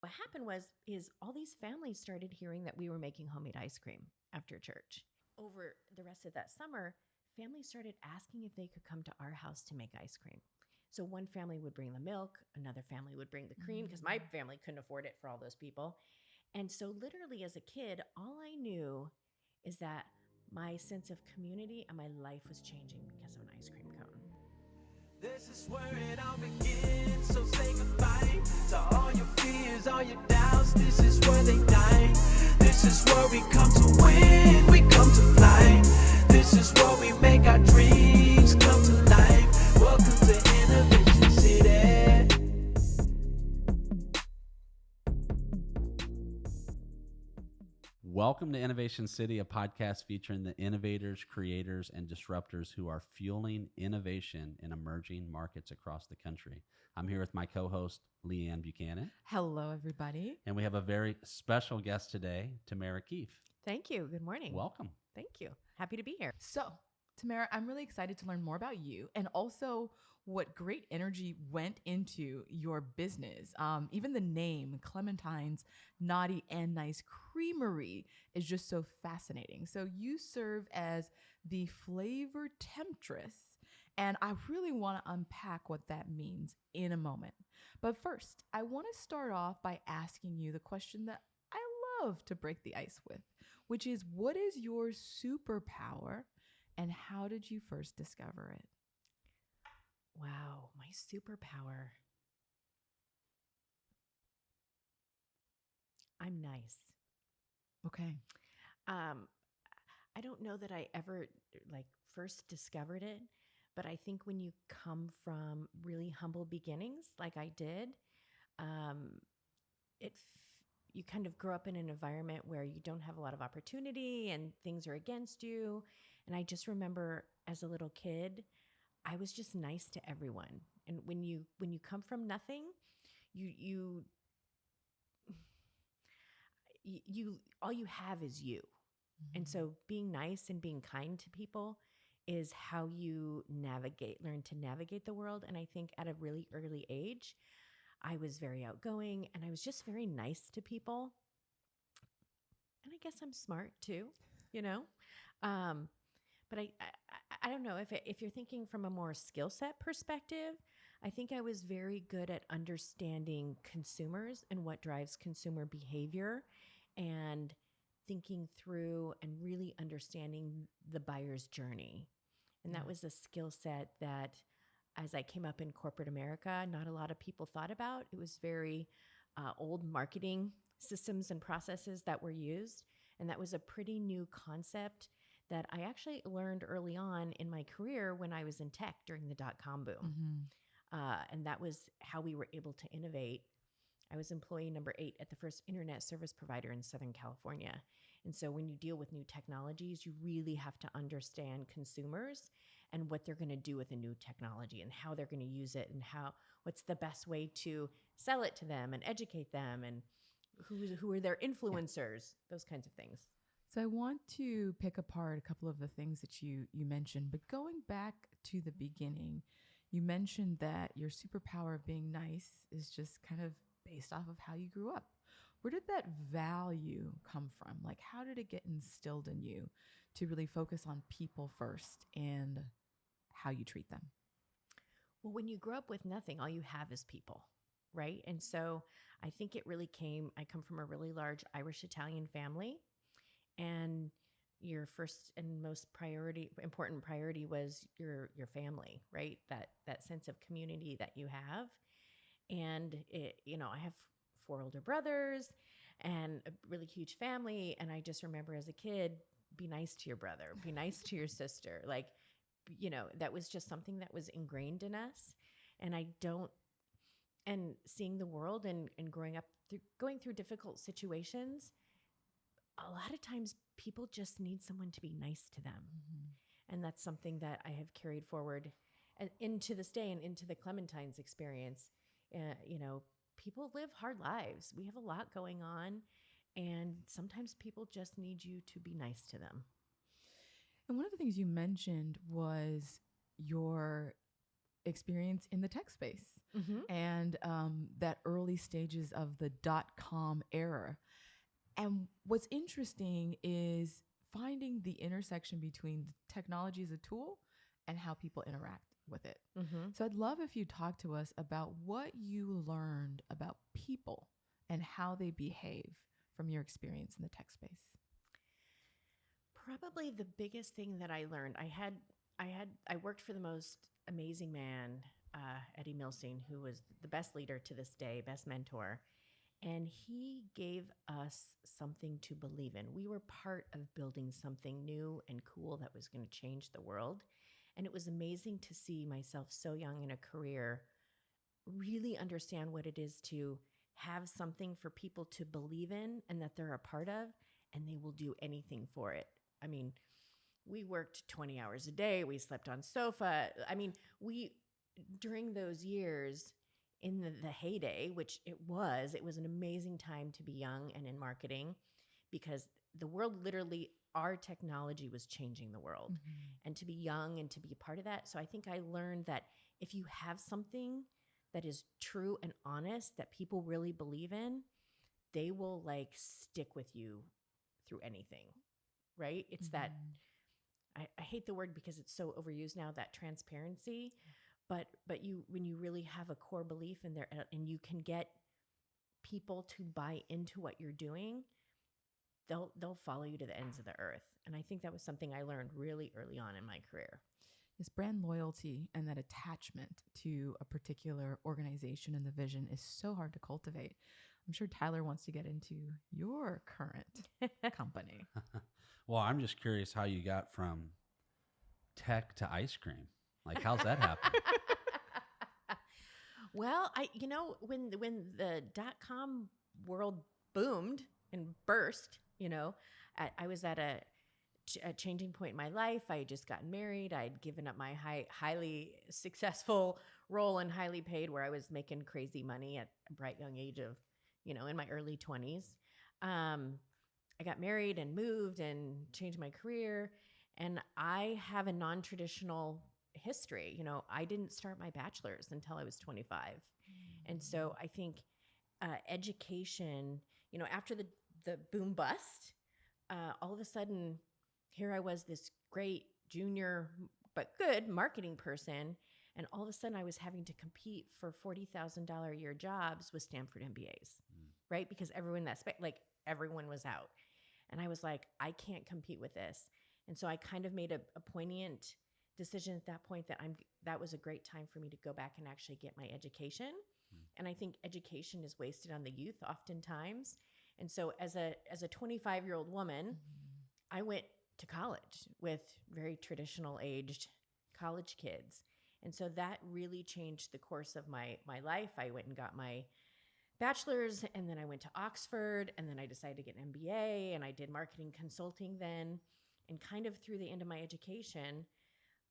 What happened is all these families started hearing that we were making homemade ice cream after church. Over the rest of that summer, families started asking if they could come to our house to make ice cream. So one family would bring the milk, another family would bring the cream because my family couldn't afford it for all those people. And so literally as a kid, all I knew is that my sense of community and my life was changing because of an ice cream cone. This is where it all begins, so say goodbye to all your fears, all your doubts. This is where they die. This is where we come to win, we come to fly. This is where we make our dreams come to life. Welcome to Innovation City. Welcome to Innovation City, a podcast featuring the innovators, creators, and disruptors who are fueling innovation in emerging markets across the country. I'm here with my co-host, Leanne Buchanan. Hello, everybody. And we have a very special guest today, Tamara Keefe. Thank you. Good morning. Welcome. Thank you. Happy to be here. So, Tamara, I'm really excited to learn more about you and also what great energy went into your business. Even the name, Clementine's Naughty and Nice Creamery, is just so fascinating. So you serve as the flavor Temptress, and I really want to unpack what that means in a moment. But first, I want to start off by asking you the question that I love to break the ice with, which is, what is your superpower and how did you first discover it? Wow, my superpower. I'm nice. Okay. I don't know that I ever first discovered it, but I think when you come from really humble beginnings, like I did, you kind of grow up in an environment where you don't have a lot of opportunity and things are against you. And I just remember as a little kid, I was just nice to everyone. And when you come from nothing, you all you have is you. Mm-hmm. And so being nice and being kind to people is how you learn to navigate the world. And I think at a really early age, I was very outgoing and I was just very nice to people. And I guess I'm smart too, you know? But I don't know if you're thinking from a more skill set perspective, I think I was very good at understanding consumers and what drives consumer behavior and thinking through and really understanding the buyer's journey. And that was a skill set that as I came up in corporate America, not a lot of people thought about. It was very old marketing systems and processes that were used. And that was a pretty new concept that I actually learned early on in my career when I was in tech during the dot-com boom. Mm-hmm. And that was how we were able to innovate. I was employee number 8 at the first internet service provider in Southern California. And so when you deal with new technologies, you really have to understand consumers and what they're going to do with a new technology and how they're going to use it and what's the best way to sell it to them and educate them and who are their influencers, those kinds of things. So I want to pick apart a couple of the things that you mentioned, but going back to the beginning, you mentioned that your superpower of being nice is just kind of based off of how you grew up. Where did that value come from? Like, how did it get instilled in you to really focus on people first and how you treat them? Well, when you grow up with nothing, all you have is people, right? And so I think it really I come from a really large Irish-Italian family. And your first and most important priority was your family, right? That sense of community that you have. And I have 4 older brothers and a really huge family. And I just remember as a kid, be nice to your brother, be nice to your sister. Like, that was just something that was ingrained in us. And seeing the world and growing up going through difficult situations, a lot of times people just need someone to be nice to them. Mm-hmm. And that's something that I have carried forward into this day and into the Clementine's experience. People live hard lives. We have a lot going on. And sometimes people just need you to be nice to them. And one of the things you mentioned was your experience in the tech space Mm-hmm. and that early stages of the .com era. And what's interesting is finding the intersection between technology as a tool and how people interact with it. Mm-hmm. So I'd love if you talk to us about what you learned about people and how they behave from your experience in the tech space. Probably the biggest thing that I learned, I worked for the most amazing man, Eddie Milstein, who was the best leader to this day, best mentor. And he gave us something to believe in. We were part of building something new and cool that was going to change the world. And it was amazing to see myself so young in a career really understand what it is to have something for people to believe in and that they're a part of, and they will do anything for it. I mean, we worked 20 hours a day. We slept on sofa. I mean, during those years in the heyday, which it was an amazing time to be young and in marketing, because the world literally, our technology was changing the world, and to be young and to be a part of that. So I think I learned that if you have something that is true and honest that people really believe in, they will like stick with you through anything, right? It's that, I hate the word because it's so overused now, that transparency, but when you really have a core belief in there and you can get people to buy into what you're doing, they'll follow you to the ends of the earth. And I think that was something I learned really early on in my career. This brand loyalty and that attachment to a particular organization and the vision is so hard to cultivate. I'm sure Tyler wants to get into your current company. Well, I'm just curious how you got from tech to ice cream. Like, how's that happen? Well, when the .com world boomed and burst, I was at a changing point in my life. I had just gotten married. I'd given up my highly successful role and highly paid, where I was making crazy money at a bright young age of, in my early 20s. I got married and moved and changed my career. And I have a non-traditional history. I didn't start my bachelor's until I was 25. And so I think education, after the boom bust, all of a sudden, here I was, this great junior but good marketing person, and all of a sudden I was having to compete for $40,000 a year jobs with Stanford MBAs, right? Because everyone everyone was out. And I was like, I can't compete with this. And so I kind of made a poignant decision at that point that was a great time for me to go back and actually get my education. And I think education is wasted on the youth oftentimes. And so as a 25-year-old woman, I went to college with very traditional aged college kids. And so that really changed the course of my life. I went and got my bachelor's, and then I went to Oxford, and then I decided to get an MBA, and I did marketing consulting then. And kind of through the end of my education,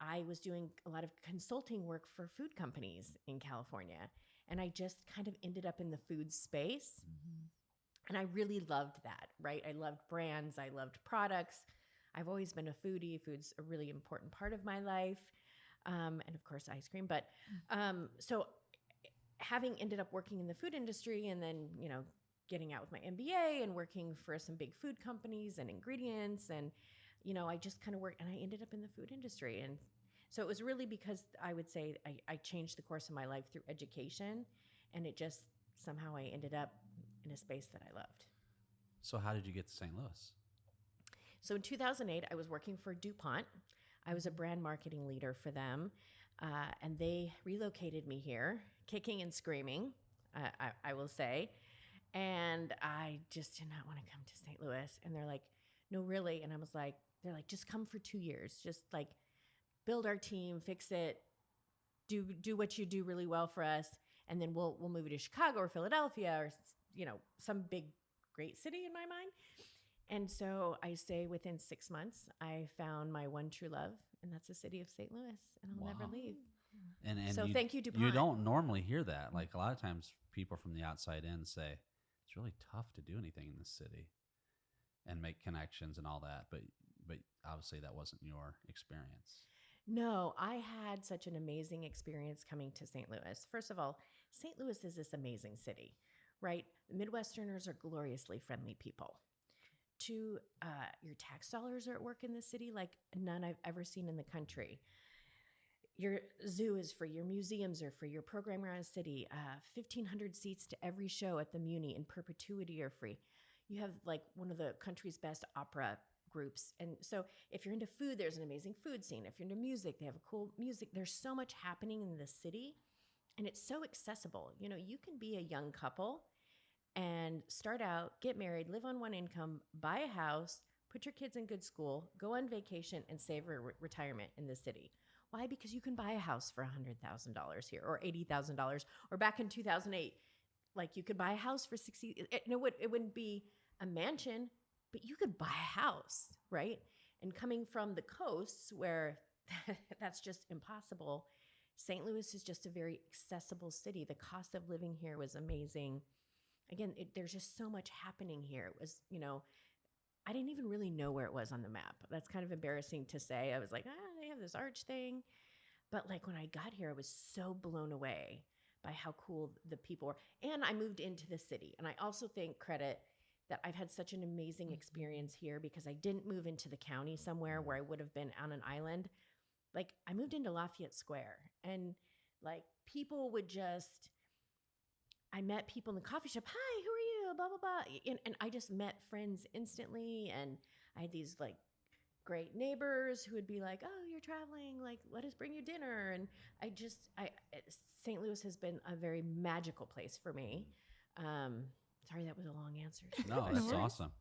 I was doing a lot of consulting work for food companies in California. And I just kind of ended up in the food space. And I really loved that, right? I loved brands. I loved products. I've always been a foodie. Food's a really important part of my life. And of course, ice cream. But so having ended up working in the food industry and then, getting out with my MBA and working for some big food companies and ingredients, and, I just kind of worked, and I ended up in the food industry. And so it was really because I would say I changed the course of my life through education, and it just somehow I ended up in a space that I loved. So how did you get to St. Louis? So in 2008, I was working for DuPont. I was a brand marketing leader for them, and they relocated me here, kicking and screaming, I will say. And I just did not want to come to St. Louis. And they're like, no, really? And I was like, they're like, just come for 2 years. Just like build our team, fix it, do what you do really well for us, and then we'll move you to Chicago or Philadelphia or some big great city in my mind. And so I say within 6 months, I found my one true love, and that's the city of St. Louis, and I'll never leave. And so thank you, DuPont. You don't normally hear that. Like a lot of times people from the outside in say, it's really tough to do anything in this city and make connections and all that. But obviously that wasn't your experience. No, I had such an amazing experience coming to St. Louis. First of all, St. Louis is this amazing city, right? Midwesterners are gloriously friendly people. To your tax dollars are at work in the city like none I've ever seen in the country. Your zoo is free. Your museums are free. Your program around the city, 1,500 seats to every show at the Muni in perpetuity are free. You have like one of the country's best opera groups. And so if you're into food, there's an amazing food scene. If you're into music, they have a cool music. There's so much happening in the city and it's so accessible. You know, you can be a young couple and start out, get married, live on one income, buy a house, put your kids in good school, go on vacation, and save for retirement in the city. Why? Because you can buy a house for $100,000 here or $80,000. Or back in 2008, like you could buy a house for 60. It wouldn't be a mansion, but you could buy a house, right? And coming from the coasts where that's just impossible, St. Louis is just a very accessible city. The cost of living here was amazing. Again, there's just so much happening here. It was, I didn't even really know where it was on the map. That's kind of embarrassing to say. I was like, they have this arch thing. But like when I got here, I was so blown away by how cool the people were. And I moved into the city. And I also think credit that I've had such an amazing experience here because I didn't move into the county somewhere where I would have been on an island. Like I moved into Lafayette Square and like people would just, I met people in the coffee shop. Hi, who are you? Blah, blah, blah. And I just met friends instantly. And I had these like great neighbors who would be like, oh, you're traveling. Like, let us bring you dinner. And St. Louis has been a very magical place for me. Sorry, that was a long answer. No, that's awesome.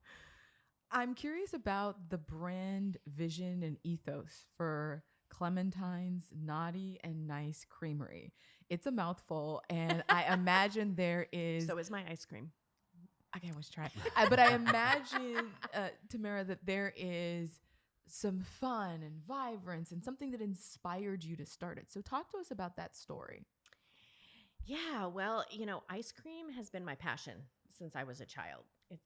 I'm curious about the brand vision and ethos for Clementine's Naughty and Nice Creamery. It's a mouthful, and I imagine there is... So is my ice cream. Okay, let's try. But I imagine, Tamara, that there is some fun and vibrance and something that inspired you to start it. So talk to us about that story. Yeah, well, ice cream has been my passion since I was a child.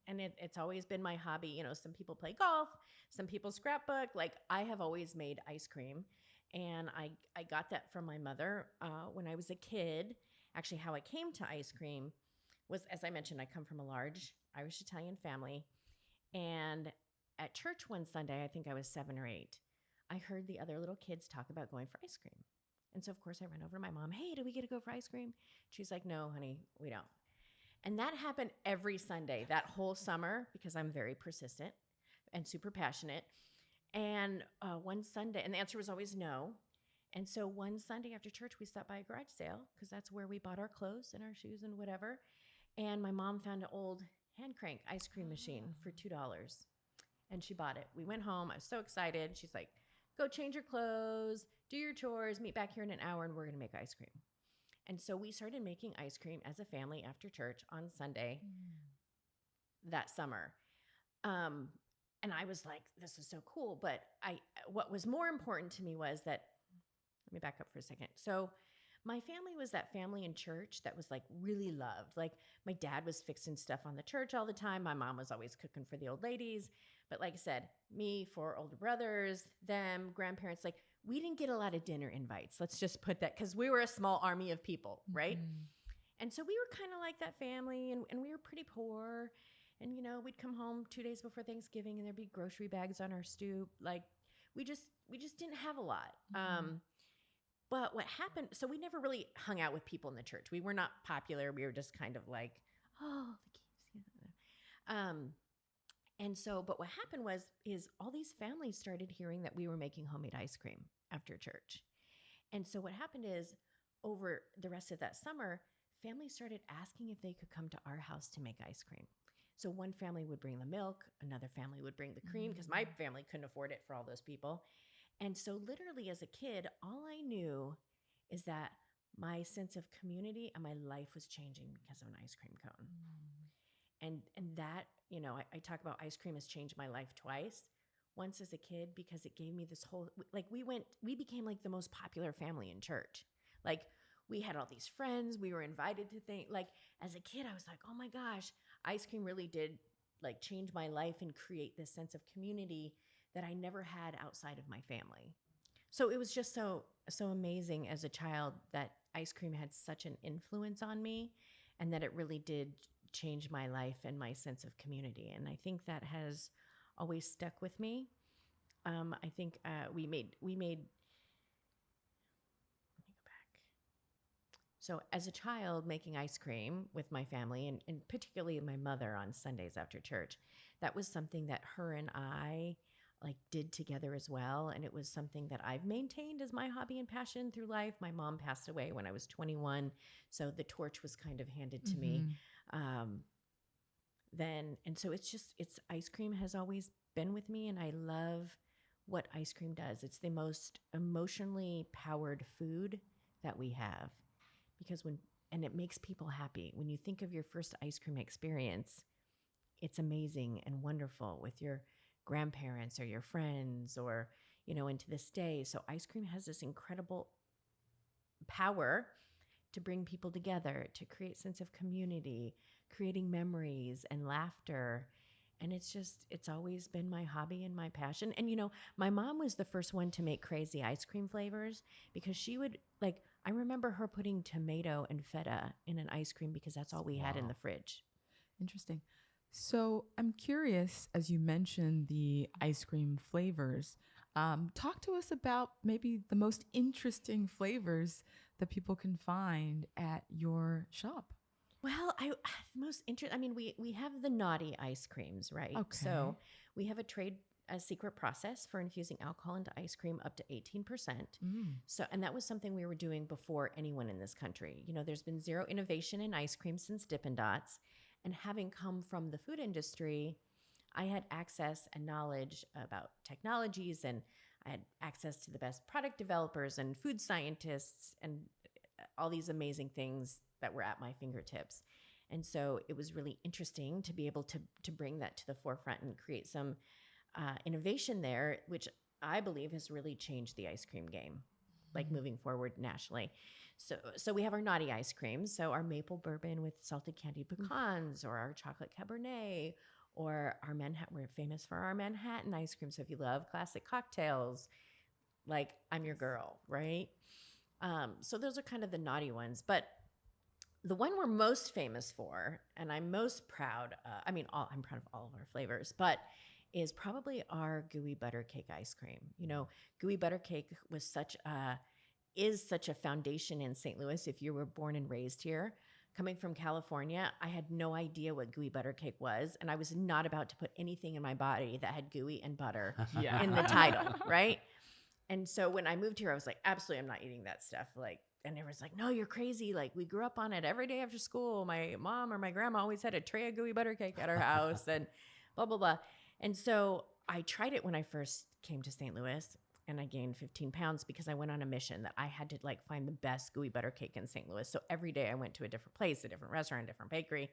It's always been my hobby. Some people play golf, some people scrapbook. Like I have always made ice cream. And I got that from my mother when I was a kid. Actually, how I came to ice cream was, as I mentioned, I come from a large Irish-Italian family. And at church one Sunday, I think I was 7 or 8, I heard the other little kids talk about going for ice cream. And so, of course, I ran over to my mom. Hey, do we get to go for ice cream? She's like, no, honey, we don't. And that happened every Sunday, that whole summer, because I'm very persistent and super passionate. And one Sunday, and the answer was always no. And so one Sunday after church, we stopped by a garage sale because that's where we bought our clothes and our shoes and whatever. And my mom found an old hand crank ice cream machine for $2. And she bought it. We went home. I was so excited. She's like, go change your clothes, do your chores, meet back here in an hour, and we're going to make ice cream. And so we started making ice cream as a family after church on Sunday that summer. And I was like, this is so cool. But what was more important to me was that, let me back up for a second. So my family was that family in church that was like really loved. Like my dad was fixing stuff on the church all the time. My mom was always cooking for the old ladies. But like I said, me, 4 older brothers, them, grandparents, like we didn't get a lot of dinner invites. Let's just put that, because we were a small army of people, right? And so we were kind of like that family, and we were pretty poor. And, we'd come home 2 days before Thanksgiving and there'd be grocery bags on our stoop. Like we just didn't have a lot. But what happened, so we never really hung out with people in the church. We were not popular. We were just kind of like, oh, the Keefes. And so, but what happened is all these families started hearing that we were making homemade ice cream after church. And so what happened is over the rest of that summer, families started asking if they could come to our house to make ice cream. So one family would bring the milk, another family would bring the cream, because my family couldn't afford it for all those people. And so literally as a kid, all I knew is that my sense of community and my life was changing because of an ice cream cone. And that, I talk about ice cream has changed my life twice. Once as a kid, because it gave me this whole, like we became like the most popular family in church. Like we had all these friends, we were invited to things. Like as a kid, I was like, oh my gosh, ice cream really did like change my life and create this sense of community that I never had outside of my family. So it was just so amazing as a child that ice cream had such an influence on me, and that it really did change my life and my sense of community. And I think that has always stuck with me. I think we made. Let me go back. So as a child, making ice cream with my family, and particularly my mother on Sundays after church, that was something that her and I like did together as well. And it was something that I've maintained as my hobby and passion through life. My mom passed away when I was 21, so the torch was kind of handed to me. Then, and so it's ice cream has always been with me, and I love what ice cream does. It's the most emotionally powered food that we have, because and it makes people happy. When you think of your first ice cream experience, it's amazing and wonderful with your grandparents or your friends, or, and to this day. So ice cream has this incredible power to bring people together, to create sense of community, creating memories and laughter. And it's always been my hobby and my passion. And, my mom was the first one to make crazy ice cream flavors, because she would I remember her putting tomato and feta in an ice cream because that's all we had in the fridge. Interesting. So I'm curious, as you mentioned the ice cream flavors, talk to us about maybe the most interesting flavors that people can find at your shop. Well, we have the naughty ice creams, right? Okay. So we have a secret process for infusing alcohol into ice cream up to 18%. So, and that was something we were doing before anyone in this country. There's been zero innovation in ice cream since Dippin' Dots. And having come from the food industry, I had access and knowledge about technologies, and I had access to the best product developers and food scientists and all these amazing things that were at my fingertips. And so it was really interesting to be able to bring that to the forefront and create some innovation there, which I believe has really changed the ice cream game, moving forward nationally. So we have our naughty ice creams. So our maple bourbon with salted candied pecans, or our chocolate cabernet, or our Manhattan. We're famous for our Manhattan ice cream. So if you love classic cocktails, I'm your girl, right? So those are kind of the naughty ones. But the one we're most famous for, and I'm most proud of, I'm proud of all of our flavors, but is probably our gooey butter cake ice cream. Gooey butter cake is such a foundation in St. Louis. If you were born and raised here, coming from California, I had no idea what gooey butter cake was, and I was not about to put anything in my body that had gooey and butter in the title, right? And so when I moved here, I was like, absolutely, I'm not eating that stuff. And everyone's like, no, you're crazy. We grew up on it every day after school. My mom or my grandma always had a tray of gooey butter cake at our house, and blah, blah, blah. And so I tried it when I first came to St. Louis, and I gained 15 pounds because I went on a mission that I had to find the best gooey butter cake in St. Louis. So every day I went to a different place, a different restaurant, a different bakery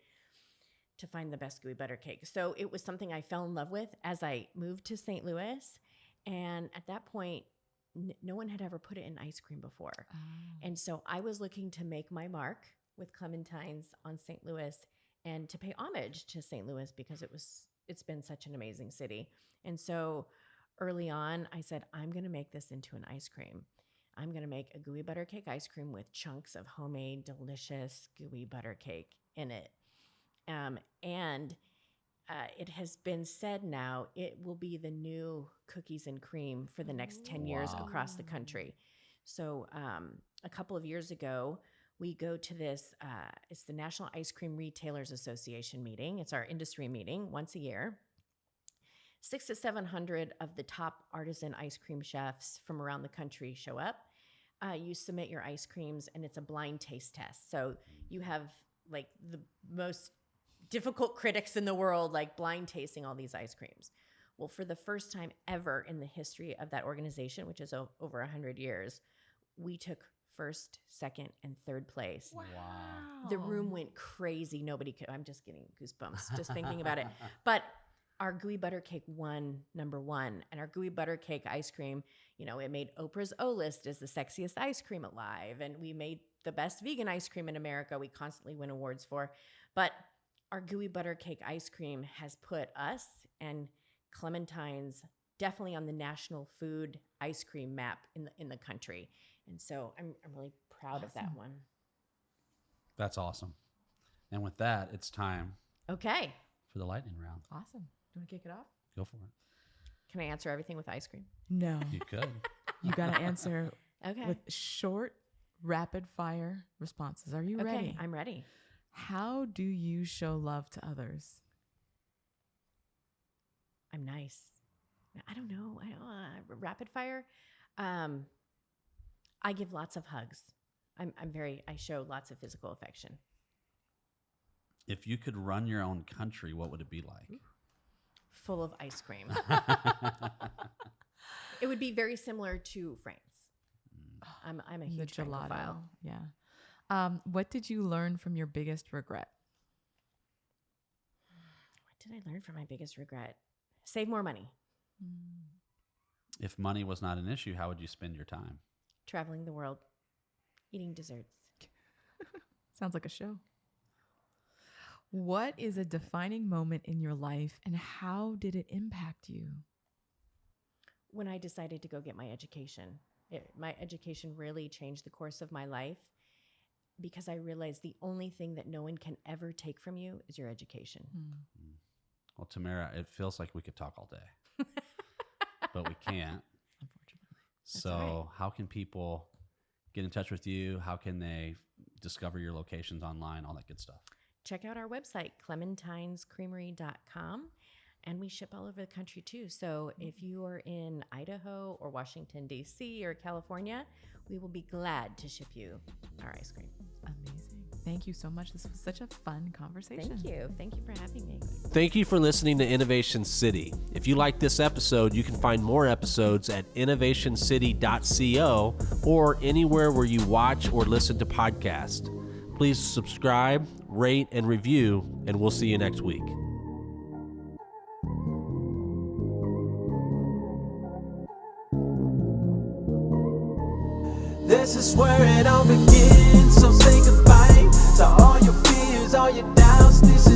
to find the best gooey butter cake. So it was something I fell in love with as I moved to St. Louis. And at that point, no one had ever put it in ice cream before. Oh. And so I was looking to make my mark with Clementines on St. Louis and to pay homage to St. Louis, because it's been such an amazing city. And so early on, I said, I'm going to make this into an ice cream. I'm going to make a gooey butter cake ice cream with chunks of homemade, delicious gooey butter cake in it. And it has been said now it will be the new cookies and cream for the next 10 years across the country. So a couple of years ago, we go to this, it's the National Ice Cream Retailers Association meeting. It's our industry meeting once a year. 600 to 700 of the top artisan ice cream chefs from around the country show up. You submit your ice creams, and it's a blind taste test. So you have the most difficult critics in the world, blind tasting all these ice creams. Well, for the first time ever in the history of that organization, which is over 100 years, we took first, second, and third place. Wow. The room went crazy. Nobody could. I'm just getting goosebumps just thinking about it. But our gooey butter cake won number one, and our gooey butter cake ice cream, it made Oprah's O List as the sexiest ice cream alive, and we made the best vegan ice cream in America. We constantly win awards for, but our gooey butter cake ice cream has put us and Clementine's definitely on the national food ice cream map in the country. And so I'm really proud of that one. That's awesome. And with that, it's time Okay. for the lightning round. Awesome. Do you want to kick it off? Go for it. Can I answer everything with ice cream? No. You could. You got to answer Okay. with short, rapid fire responses. Are you ready? I'm ready. How do you show love to others? I'm nice. I don't know. Rapid fire. I give lots of hugs. I show lots of physical affection. If you could run your own country, what would it be like? Full of ice cream. It would be very similar to France. I'm a The huge gelato. Francophile. Yeah. What did you learn from your biggest regret? What did I learn from my biggest regret? Save more money. If money was not an issue, how would you spend your time? Traveling the world. Eating desserts. Sounds like a show. What is a defining moment in your life and how did it impact you? When I decided to go get my education. My education really changed the course of my life because I realized the only thing that no one can ever take from you is your education. Well, Tamara, it feels like we could talk all day, but we can't. Unfortunately. So all right. how can people get in touch with you? How can they discover your locations online, all that good stuff? Check out our website, clementinescreamery.com. And we ship all over the country too. So if you are in Idaho or Washington, D.C. or California, we will be glad to ship you our ice cream. Amazing. Thank you so much. This was such a fun conversation. Thank you. Thank you for having me. Thank you for listening to Innovation City. If you like this episode, you can find more episodes at innovationcity.co or anywhere where you watch or listen to podcasts. Please subscribe, rate, and review, and we'll see you next week. This is where it all begins. So say goodbye to all your fears, all your doubts. This